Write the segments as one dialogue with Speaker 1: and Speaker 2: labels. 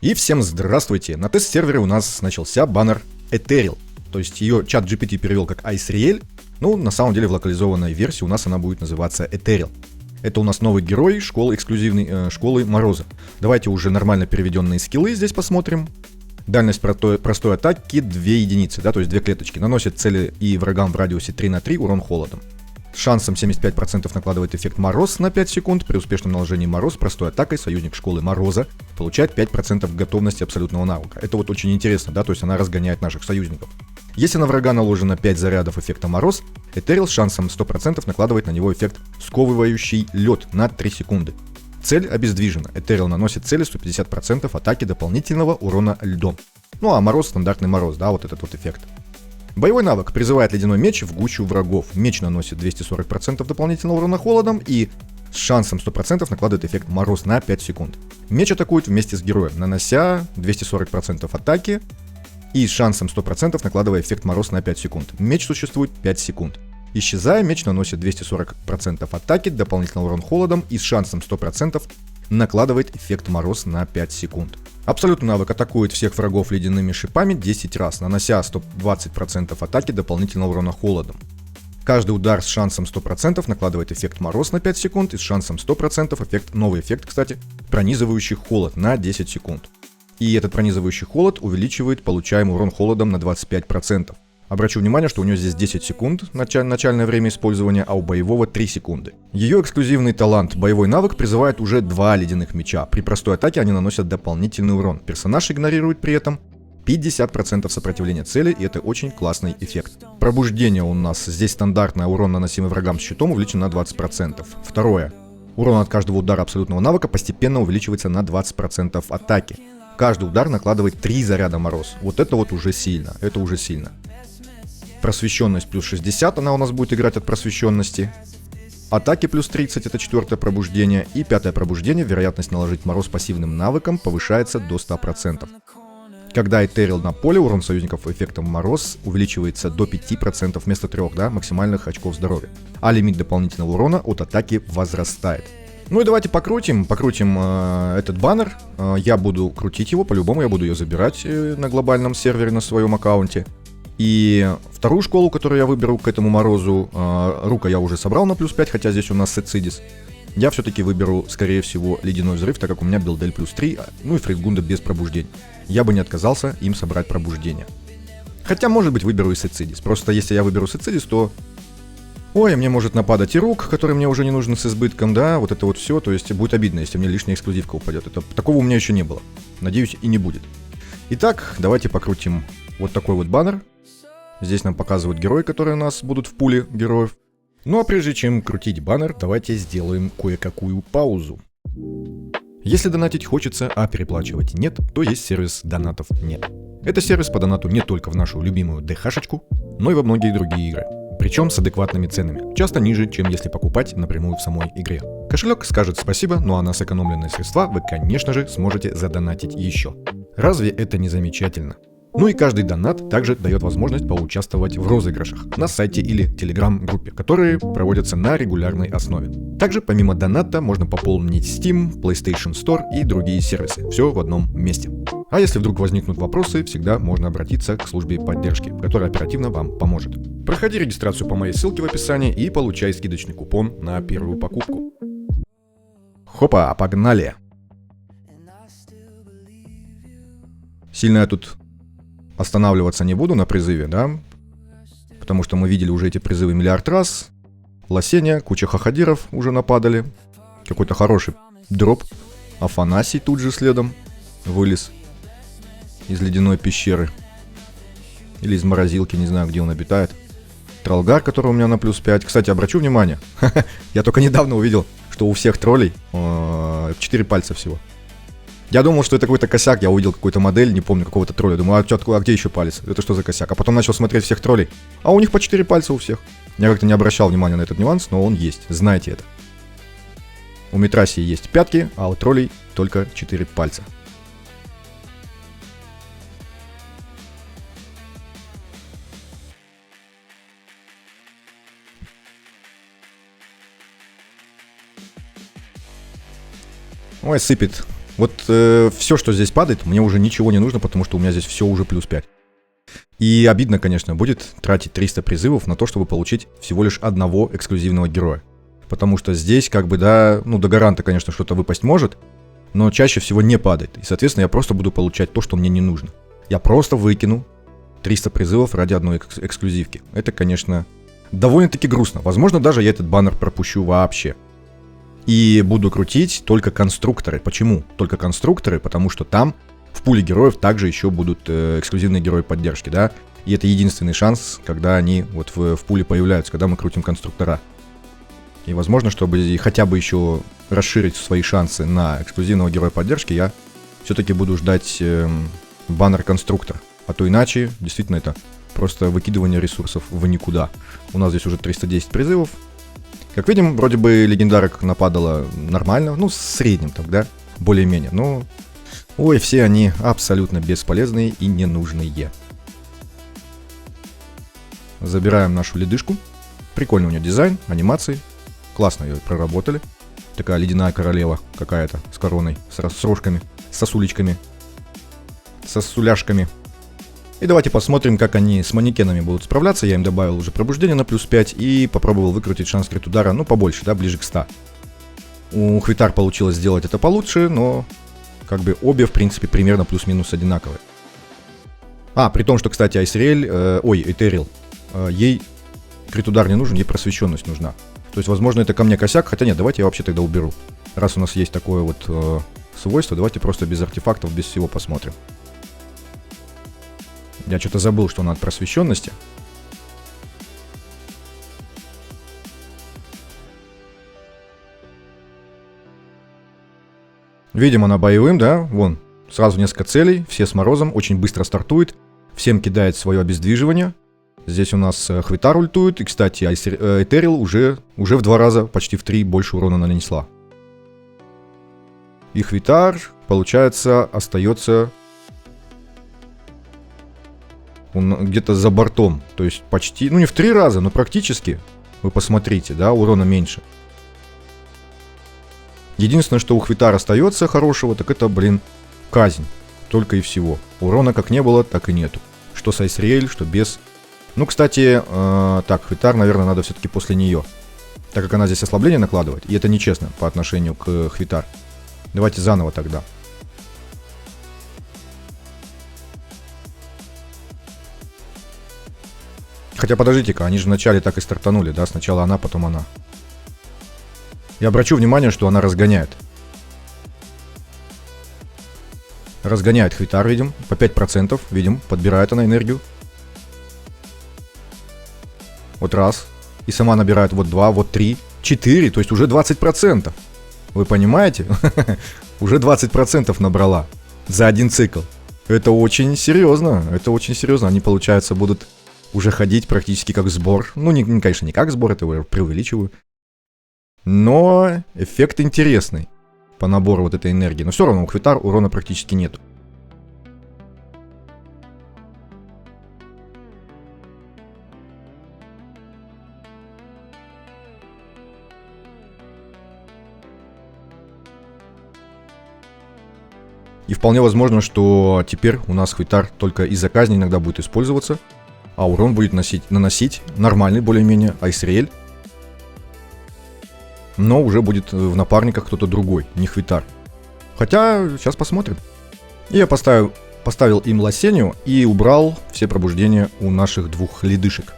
Speaker 1: И всем здравствуйте! На тест-сервере у нас начался баннер Ethereal. То есть ее чат GPT перевел как Icereal. Ну, на самом деле в локализованной версии у нас она будет называться Ethereal. Это у нас новый герой школы эксклюзивной школы Мороза. Давайте уже нормально переведенные скиллы здесь посмотрим. Дальность простой атаки 2 единицы, да, то есть 2 клеточки. Наносит цели и врагам в радиусе 3 на 3 урон холодом. С шансом 75% накладывает эффект Мороз на 5 секунд. При успешном наложении Мороз простой атакой союзник школы Мороза получает 5% готовности абсолютного навыка. Это вот очень интересно, да, то есть она разгоняет наших союзников. Если на врага наложено 5 зарядов эффекта Мороз, Ethereal с шансом 100% накладывает на него эффект сковывающий лед на 3 секунды. Цель обездвижена. Ethereal наносит цели 150% атаки дополнительного урона льдом. Ну а Мороз стандартный Мороз, да, вот этот вот эффект. Боевой навык призывает ледяной меч в гущу врагов. Меч наносит 240% дополнительного урона холодом и с шансом 100% накладывает эффект Мороз на 5 секунд. Меч атакует вместе с героем, нанося 240% атаки и с шансом 100% накладывая эффект Мороз на 5 секунд. Меч существует 5 секунд. Исчезая, меч наносит 240% атаки, дополнительный урон холодом и с шансом 100% накладывает эффект Мороз на 5 секунд. Абсолютный навык атакует всех врагов ледяными шипами 10 раз, нанося 120% атаки дополнительного урона холодом. Каждый удар с шансом 100% накладывает эффект Мороз на 5 секунд и с шансом 100% новый эффект, кстати, пронизывающий холод на 10 секунд. И этот пронизывающий холод увеличивает получаемый урон холодом на 25%. Обращу внимание, что у нее здесь 10 секунд начальное время использования, а у боевого 3 секунды. Ее эксклюзивный талант боевой навык призывает уже 2 ледяных меча. При простой атаке они наносят дополнительный урон. Персонаж игнорирует при этом 50% сопротивления цели, и это очень классный эффект. Пробуждение у нас здесь стандартное, урон, наносимый врагам с щитом, увеличен на 20%. Второе. Урон от каждого удара абсолютного навыка постепенно увеличивается на 20% атаки. Каждый удар накладывает 3 заряда Мороз. Вот это вот уже сильно, это уже сильно. Просвещенность плюс 60, она у нас будет играть от просвещенности. Атаки плюс 30, это 4-е пробуждение. И 5-е пробуждение, вероятность наложить Мороз пассивным навыком повышается до 100%. Когда Ethereal на поле, урон союзников эффектом Мороз увеличивается до 5% вместо 3, да, максимальных очков здоровья. А лимит дополнительного урона от атаки возрастает. Ну и давайте покрутим этот баннер. Я буду крутить его, по-любому я буду ее забирать на глобальном сервере на своем аккаунте. И вторую школу, которую я выберу к этому Морозу, Рука я уже собрал на плюс 5, хотя здесь у нас Сецидис. Я все-таки выберу, скорее всего, Ледяной Взрыв, так как у меня Билдель плюс 3, ну и Фрейдгунда без пробуждения. Я бы не отказался им собрать пробуждение. Хотя, может быть, выберу и Сецидис. Просто если я выберу Сецидис, то... Ой, мне может нападать и Рук, который мне уже не нужен с избытком, да, вот это вот все. То есть будет обидно, если мне лишняя эксклюзивка упадет. Такого у меня еще не было. Надеюсь, и не будет. Итак, давайте покрутим вот такой вот баннер. Здесь нам показывают герои, которые у нас будут в пуле героев. Ну а прежде чем крутить баннер, давайте сделаем кое-какую паузу. Если донатить хочется, а переплачивать нет, то есть сервис донатов нет. Это сервис по донату не только в нашу любимую ДХ-шечку, но и во многие другие игры. Причем с адекватными ценами, часто ниже, чем если покупать напрямую в самой игре. Кошелек скажет спасибо, ну а на сэкономленные средства вы, конечно же, сможете задонатить еще. Разве это не замечательно? Ну и каждый донат также дает возможность поучаствовать в розыгрышах на сайте или телеграм-группе, которые проводятся на регулярной основе. Также помимо доната можно пополнить Steam, PlayStation Store и другие сервисы. Все в одном месте. А если вдруг возникнут вопросы, всегда можно обратиться к службе поддержки, которая оперативно вам поможет. Проходи регистрацию по моей ссылке в описании и получай скидочный купон на первую покупку. Хопа, погнали! Сильно я тут останавливаться не буду на призыве, да, потому что мы видели уже эти призывы миллиард раз. Лосеня, куча хаходиров уже нападали. Какой-то хороший дроп. Афанасий тут же следом вылез из ледяной пещеры. Или из морозилки, не знаю, где он обитает. Тролгар, который у меня на плюс 5. Кстати, обращу внимание, я только недавно увидел, что у всех троллей 4 пальца всего. Я думал, что это какой-то косяк, я увидел какую-то модель, не помню, какого-то тролля. Думаю, а где еще палец? Это что за косяк? А потом начал смотреть всех троллей, а у них по 4 пальца у всех. Я как-то не обращал внимания на этот нюанс, но он есть, знайте это. У Митрасии есть пятки, а у троллей только 4 пальца. Ой, сыпет Вот все, что здесь падает, мне уже ничего не нужно, потому что у меня здесь все уже плюс 5. И обидно, конечно, будет тратить 300 призывов на то, чтобы получить всего лишь одного эксклюзивного героя. Потому что здесь, как бы, да, ну, до гаранта, конечно, что-то выпасть может, но чаще всего не падает. И, соответственно, я просто буду получать то, что мне не нужно. Я просто выкину 300 призывов ради одной эксклюзивки. Это, конечно, довольно-таки грустно. Возможно, даже я этот баннер пропущу вообще. И буду крутить только конструкторы. Почему? Только конструкторы, потому что там в пуле героев также еще будут эксклюзивные герои поддержки, да? И это единственный шанс, когда они вот в пуле появляются, когда мы крутим конструктора. И возможно, чтобы хотя бы еще расширить свои шансы на эксклюзивного героя поддержки, я все-таки буду ждать баннер конструктор. А то иначе, действительно, это просто выкидывание ресурсов в никуда. У нас здесь уже 310 призывов. Как видим, вроде бы легендарок нападало нормально, ну, в среднем так, да, более-менее, но... Ой, все они абсолютно бесполезные и ненужные. Забираем нашу ледышку. Прикольный у нее дизайн, анимации. Классно ее проработали. Такая ледяная королева какая-то с короной, с рожками, с сосулечками, сосуляшками. И давайте посмотрим, как они с манекенами будут справляться. Я им добавил уже пробуждение на плюс 5 и попробовал выкрутить шанс крит удара, ну, побольше, да, ближе к 100. У Хвитар получилось сделать это получше, но как бы обе, в принципе, примерно плюс-минус одинаковые. При том, что, кстати, Айсриэль, Этерил, ей крит удар не нужен, ей просвещенность нужна. То есть, возможно, это ко мне косяк, хотя нет, давайте я вообще тогда уберу. Раз у нас есть такое вот свойство, давайте просто без артефактов, без всего посмотрим. Я что-то забыл, что она от просвещенности. Видим, она боевым, да? Вон, сразу несколько целей, все с морозом, очень быстро стартует. Всем кидает свое обездвиживание. Здесь у нас Хвитар ультует. И, кстати, Этерил уже в 2 раза, почти в 3 больше урона нанесла. И Хвитар, получается, остается где-то за бортом. То есть почти, ну не в 3 раза, но практически. Вы посмотрите, да, урона меньше. Единственное, что у Хвитара остается хорошего, так это, блин, казнь. Только и всего. Урона как не было, так и нету. Что с Айсриэль, что без. Ну, кстати, так, Хвитар, наверное, надо все-таки после нее. Так как она здесь ослабление накладывает. И это нечестно по отношению к Хвитар. Давайте заново тогда. Хотя подождите-ка, они же вначале так и стартанули, да? Сначала она, потом она. Я обращу внимание, что она разгоняет. Разгоняет Хвитар, видим, по 5%, видим, подбирает она энергию. Вот раз. И сама набирает вот 2, вот 3, 4, то есть уже 20%. Вы понимаете? Уже 20% набрала за один цикл. Это очень серьезно, это очень серьезно. Они, получается, будут уже ходить практически как сбор. Ну, конечно, не как сбор, это я преувеличиваю. Но эффект интересный по набору вот этой энергии. Но все равно у Хвитар урона практически нету. И вполне возможно, что теперь у нас Хвитар только из-за казни иногда будет использоваться, а урон будет наносить нормальный более-менее Айсриэль. Но уже будет в напарниках кто-то другой, не Хвитар. Хотя, сейчас посмотрим. И я поставил им Лосению и убрал все пробуждения у наших 2 ледышек.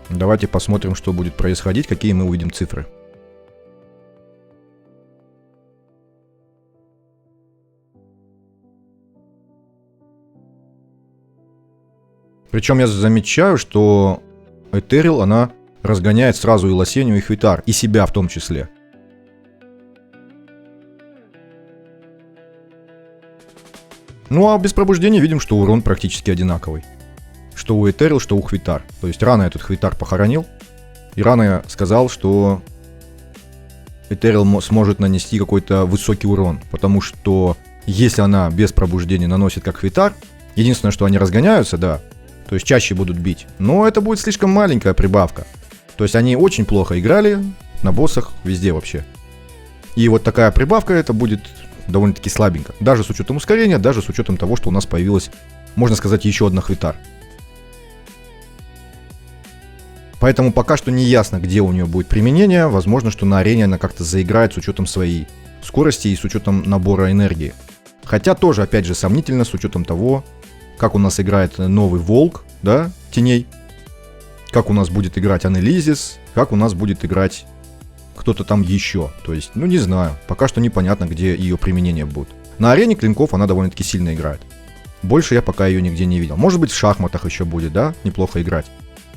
Speaker 1: Давайте посмотрим, что будет происходить, какие мы увидим цифры. Причем я замечаю, что Этерил, она разгоняет сразу и Лосению, и Хвитар, и себя в том числе. Ну а без пробуждения видим, что урон практически одинаковый. Что у Этерил, что у Хвитар. То есть рано этот Хвитар похоронил. И рано я сказал, что Этерил сможет нанести какой-то высокий урон. Потому что если она без пробуждения наносит как Хвитар, единственное, что они разгоняются, да, то есть чаще будут бить. Но это будет слишком маленькая прибавка. То есть они очень плохо играли на боссах, везде вообще. И вот такая прибавка, это будет довольно-таки слабенько. Даже с учетом ускорения, даже с учетом того, что у нас появилась, можно сказать, еще одна хвитар. Поэтому пока что не ясно, где у нее будет применение. Возможно, что на арене она как-то заиграет с учетом своей скорости и с учетом набора энергии. Хотя тоже, опять же, сомнительно с учетом того, как у нас играет новый Волк, да, теней. Как у нас будет играть Анелизис, как у нас будет играть кто-то там еще. То есть, ну не знаю, пока что непонятно, где ее применение будет. На арене клинков она довольно-таки сильно играет. Больше я пока ее нигде не видел. Может быть, в шахматах еще будет, да, неплохо играть.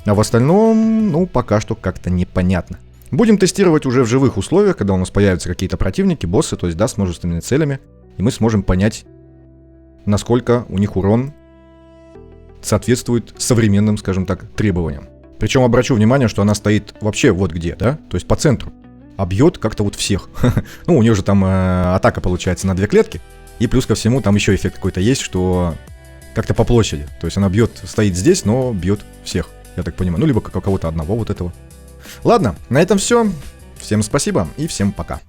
Speaker 1: А в остальном, ну, пока что как-то непонятно. Будем тестировать уже в живых условиях, когда у нас появятся какие-то противники, боссы, то есть, да, с множественными целями. И мы сможем понять, насколько у них урон соответствует современным, скажем так, требованиям. Причем обращу внимание, что она стоит вообще вот где, да, то есть по центру. А бьет как-то вот всех. Ну, у нее же там атака получается на 2 клетки. И плюс ко всему там еще эффект какой-то есть, что как-то по площади. То есть она бьет, стоит здесь, но бьет всех, я так понимаю. Ну, либо кого-то одного вот этого. Ладно, на этом все. Всем спасибо и всем пока.